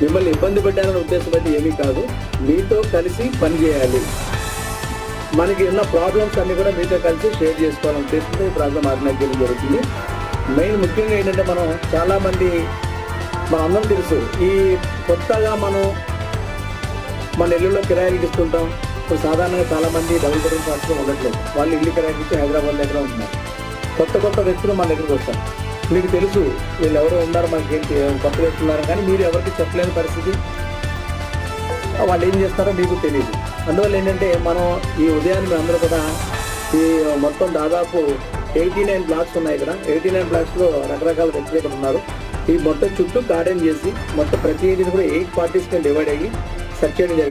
మిమ్మల్ని ఇబ్బంది పెట్టాలనే ఉద్దేశం అయితే ఏమీ కాదు. మీతో కలిసి పనిచేయాలి, మనకి ఉన్న ప్రాబ్లమ్స్ అన్ని కూడా మీతో కలిసి షేర్ చేసుకోవాలని ఉద్దేశంతో ఈ ప్రోగ్రామ్ ఆర్గనైజ్ చేయడం జరుగుతుంది. మెయిన్ ముఖ్యంగా ఏంటంటే చాలామంది అందరం తెలుసు, ఈ కొత్తగా మన ఇళ్ళలో కిరాయిలకు ఇస్తుంటాం. ఇప్పుడు సాధారణంగా చాలామంది డబుల్ బెడ్రూమ్ ఫ్లాట్స్లో ఉండట్లేదు, వాళ్ళు ఇల్లు కిరాయికి ఇచ్చి హైదరాబాద్ దగ్గర ఉంటున్నారు. కొత్త వ్యక్తులు మన దగ్గరికి వస్తారు. మీకు తెలుసు వీళ్ళు ఎవరో ఉన్నారు, మనకి కొత్త వ్యక్తులు ఉన్నారు, కానీ మీరు ఎవరికి చెప్పలేని పరిస్థితి. వాళ్ళు ఏం చేస్తారో మీకు తెలియదు. అందువల్ల ఏంటంటే ఈ ఉదయాన్ని అందరూ కూడా ఈ మొత్తం దాదాపు 89 బ్లాక్స్ ఉన్నాయి. ఇక్కడ 89 బ్లాక్స్లో రకరకాల వ్యక్తులు ఇక్కడ ఉన్నారు. ఈ మొత్తం చుట్టూ గార్డెన్ చేసి మొత్తం ప్రతి ఏరియాని కూడా 8 పార్టీస్గా డివైడ్ అయ్యి సెర్చ్ చేయడం జరిగింది.